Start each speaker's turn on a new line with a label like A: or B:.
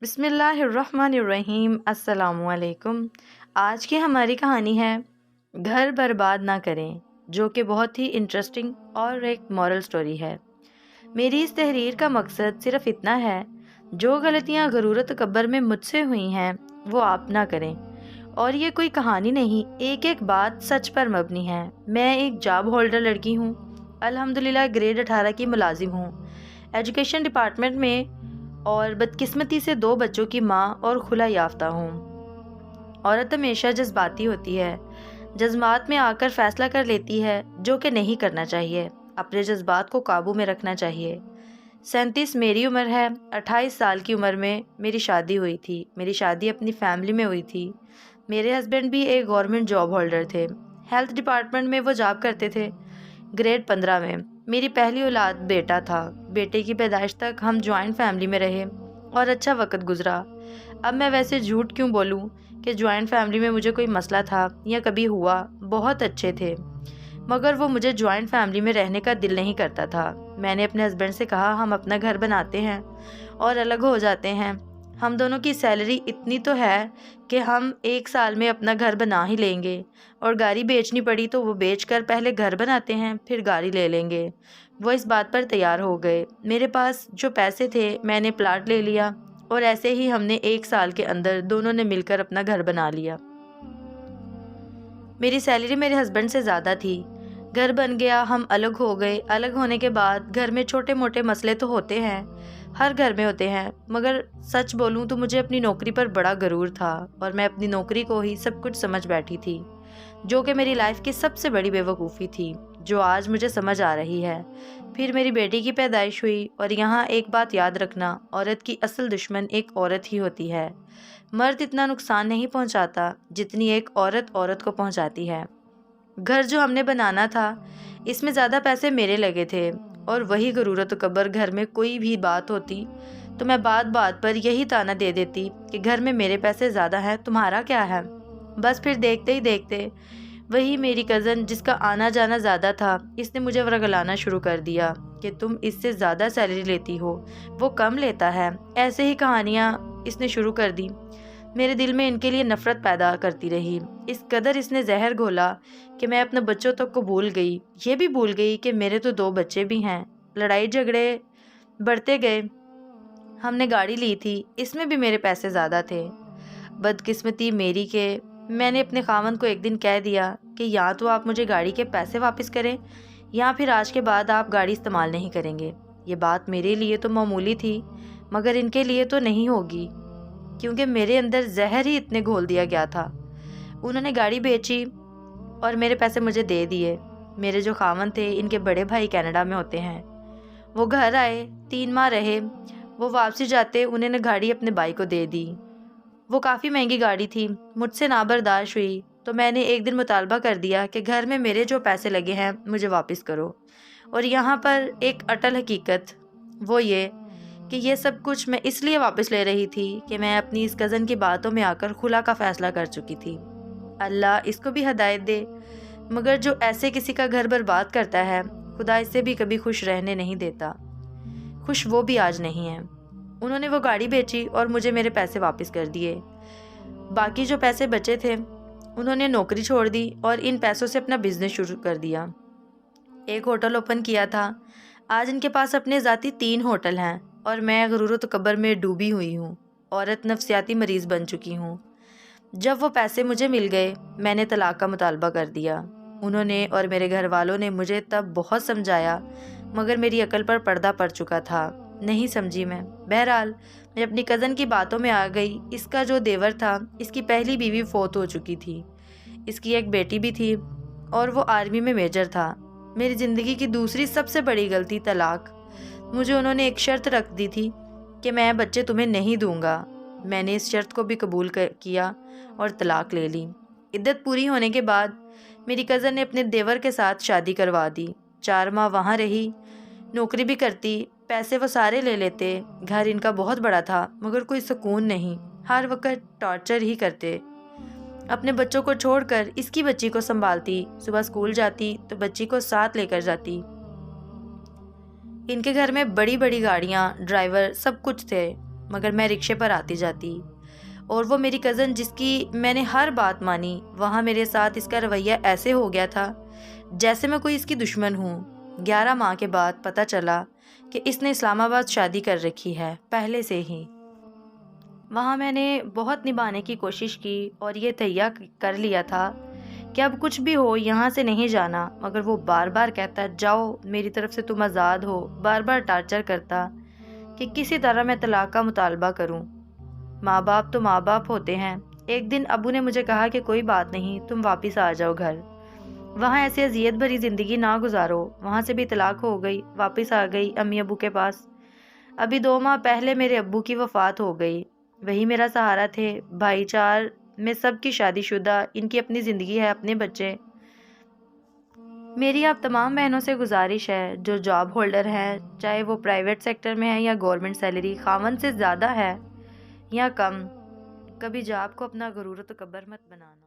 A: बिस्मिल्लाहिर्रहमानिर्रहीम। अस्सलामु अलैकुम। आज की हमारी कहानी है घर बर्बाद ना करें, जो कि बहुत ही इंटरेस्टिंग और एक मॉरल स्टोरी है। मेरी इस तहरीर का मकसद सिर्फ इतना है, जो गलतियां गरूर तकब्बर में मुझसे हुई हैं वो आप ना करें। और ये कोई कहानी नहीं, एक एक बात सच पर मबनी है। मैं एक जॉब होल्डर लड़की हूँ, अल्हम्दुलिल्लाह ग्रेड 18 की मुलाजिम हूँ एजुकेशन डिपार्टमेंट में, और बदकिस्मती से 2 बच्चों की माँ और खुला याफ्ता हूँ। औरत हमेशा जज्बाती होती है, जज्बात में आकर फैसला कर लेती है जो कि नहीं करना चाहिए। अपने जज्बात को काबू में रखना चाहिए। 37 मेरी उम्र है। 28 साल की उम्र में मेरी शादी हुई थी। मेरी शादी अपनी फैमिली में हुई थी। मेरे हस्बैंड भी एक गवर्नमेंट जॉब होल्डर थे, हेल्थ डिपार्टमेंट में वो जॉब करते थे। ग्रेड 15 में मेरी पहली औलाद बेटा था। बेटे की पैदाइश तक हम जॉइंट फैमिली में रहे और अच्छा वक्त गुजरा। अब मैं वैसे झूठ क्यों बोलूं कि जॉइंट फैमिली में मुझे कोई मसला था या कभी हुआ। बहुत अच्छे थे, मगर वो मुझे जॉइंट फैमिली में रहने का दिल नहीं करता था। मैंने अपने हस्बैंड से कहा, हम अपना घर बनाते हैं और अलग हो जाते हैं। हम दोनों की सैलरी इतनी तो है कि हम 1 साल में अपना घर बना ही लेंगे, और गाड़ी बेचनी पड़ी तो वो बेचकर पहले घर बनाते हैं फिर गाड़ी ले लेंगे। वो इस बात पर तैयार हो गए। मेरे पास जो पैसे थे मैंने प्लाट ले लिया, और ऐसे ही हमने 1 साल के अंदर दोनों ने मिलकर अपना घर बना लिया। मेरी सैलरी मेरे हस्बैंड से ज़्यादा थी। घर बन गया, हम अलग हो गए। अलग होने के बाद घर में छोटे मोटे मसले तो होते हैं, हर घर में होते हैं, मगर सच बोलूं तो मुझे अपनी नौकरी पर बड़ा गरूर था और मैं अपनी नौकरी को ही सब कुछ समझ बैठी थी, जो कि मेरी लाइफ की सबसे बड़ी बेवकूफ़ी थी, जो आज मुझे समझ आ रही है। फिर मेरी बेटी की पैदाइश हुई, और यहाँ एक बात याद रखना, औरत की असल दुश्मन एक औरत ही होती है। मर्द इतना नुकसान नहीं पहुँचाता जितनी एक औरत औरत को पहुँचाती है। घर जो हमने बनाना था, इसमें ज़्यादा पैसे मेरे लगे थे, और वही गरूर तकब्बर घर में कोई भी बात होती तो मैं बात बात पर यही ताना दे देती कि घर में मेरे पैसे ज़्यादा हैं, तुम्हारा क्या है। बस फिर देखते ही देखते वही मेरी कज़न, जिसका आना जाना ज़्यादा था, इसने मुझे वरगलाना शुरू कर दिया कि तुम इससे ज़्यादा सैलरी लेती हो, वो कम लेता है। ऐसे ही कहानियाँ इसने शुरू कर दी। मेरे दिल में इनके लिए नफ़रत पैदा करती रही। इस कदर इसने जहर घोला कि मैं अपने बच्चों तक को भूल गई। ये भी भूल गई कि मेरे तो 2 बच्चे भी हैं। लड़ाई झगड़े बढ़ते गए। हमने गाड़ी ली थी, इसमें भी मेरे पैसे ज़्यादा थे। बदकिस्मती मेरी के मैंने अपने खावंद को एक दिन कह दिया कि या तो आप मुझे गाड़ी के पैसे वापस करें, या फिर आज के बाद आप गाड़ी इस्तेमाल नहीं करेंगे। ये बात मेरे लिए तो मामूली थी, मगर इनके लिए तो नहीं होगी, क्योंकि मेरे अंदर जहर ही इतने घोल दिया गया था। उन्होंने गाड़ी बेची और मेरे पैसे मुझे दे दिए। मेरे जो खावंद थे, इनके बड़े भाई कनाडा में होते हैं। वो घर आए, 3 माह रहे। वो वापसी जाते उन्होंने गाड़ी अपने भाई को दे दी। वो काफ़ी महंगी गाड़ी थी, मुझसे ना बर्दाश्त हुई, तो मैंने एक दिन मुतालबा कर दिया कि घर में मेरे जो पैसे लगे हैं मुझे वापस करो। और यहाँ पर एक अटल हकीकत, वो ये कि ये सब कुछ मैं इसलिए वापस ले रही थी कि मैं अपनी इस कज़न की बातों में आकर खुला का फ़ैसला कर चुकी थी। अल्लाह इसको भी हदायत दे, मगर जो ऐसे किसी का घर बर्बाद करता है, खुदा इससे भी कभी खुश रहने नहीं देता। खुश वो भी आज नहीं है। उन्होंने वो गाड़ी बेची और मुझे मेरे पैसे वापस कर दिए। बाकी जो पैसे बचे थे, उन्होंने नौकरी छोड़ दी और इन पैसों से अपना बिजनेस शुरू कर दिया। एक होटल ओपन किया था। आज इनके पास अपने ज़ाती 3 होटल हैं, और मैं गुरूर तकब्बर में डूबी हुई हूँ। औरत नफ्सियाती मरीज़ बन चुकी हूँ। जब वो पैसे मुझे मिल गए, मैंने तलाक का मुतालबा कर दिया। उन्होंने और मेरे घर वालों ने मुझे तब बहुत समझाया, मगर मेरी अकल पर पर्दा पड़ चुका था, नहीं समझी मैं। बहरहाल मैं अपनी कज़न की बातों में आ गई। इसका जो देवर था, इसकी पहली बीवी फौत हो चुकी थी। इसकी एक बेटी भी थी और वो आर्मी में मेजर था। मेरी ज़िंदगी की दूसरी सबसे बड़ी गलती तलाक। मुझे उन्होंने एक शर्त रख दी थी कि मैं बच्चे तुम्हें नहीं दूंगा। मैंने इस शर्त को भी कबूल किया और तलाक ले ली। इद्दत पूरी होने के बाद मेरी कज़न ने अपने देवर के साथ शादी करवा दी। 4 माह वहाँ रही, नौकरी भी करती, पैसे वो सारे ले लेते। घर इनका बहुत बड़ा था, मगर कोई सुकून नहीं, हर वक्त टॉर्चर ही करते। अपने बच्चों को छोड़कर इसकी बच्ची को संभालती। सुबह स्कूल जाती तो बच्ची को साथ लेकर जाती। इनके घर में बड़ी बड़ी गाड़ियाँ, ड्राइवर, सब कुछ थे। مگر میں رکشے پر آتی جاتی، اور وہ میری کزن جس کی میں نے ہر بات مانی، وہاں میرے ساتھ اس کا رویہ ایسے ہو گیا تھا جیسے میں کوئی اس کی دشمن ہوں۔ 11 ماہ کے بعد پتہ چلا کہ اس نے اسلام آباد شادی کر رکھی ہے پہلے سے ہی۔ وہاں میں نے بہت نبھانے کی کوشش کی اور یہ تہیہ کر لیا تھا کہ اب کچھ بھی ہو یہاں سے نہیں جانا، مگر وہ بار بار کہتا جاؤ میری طرف سے تم آزاد ہو، بار بار ٹارچر کرتا کہ کسی طرح میں طلاق کا مطالبہ کروں۔ ماں باپ تو ماں باپ ہوتے ہیں۔ ایک دن ابو نے مجھے کہا کہ کوئی بات نہیں، تم واپس آ جاؤ گھر، وہاں ایسی اذیت بھری زندگی نہ گزارو۔ وہاں سے بھی طلاق ہو گئی، واپس آ گئی امی ابو کے پاس۔ ابھی 2 ماہ پہلے میرے ابو کی وفات ہو گئی، وہی میرا سہارا تھے۔ بھائی 4 میں سب کی شادی شدہ، ان کی اپنی زندگی ہے، اپنے بچے۔ میری آپ تمام بہنوں سے گزارش ہے جو جاب ہولڈر ہیں، چاہے وہ پرائیویٹ سیکٹر میں ہے یا گورنمنٹ سیلری خاوند سے زیادہ ہے یا کم، کبھی جاب کو اپنا غرور و تکبر مت بنانا۔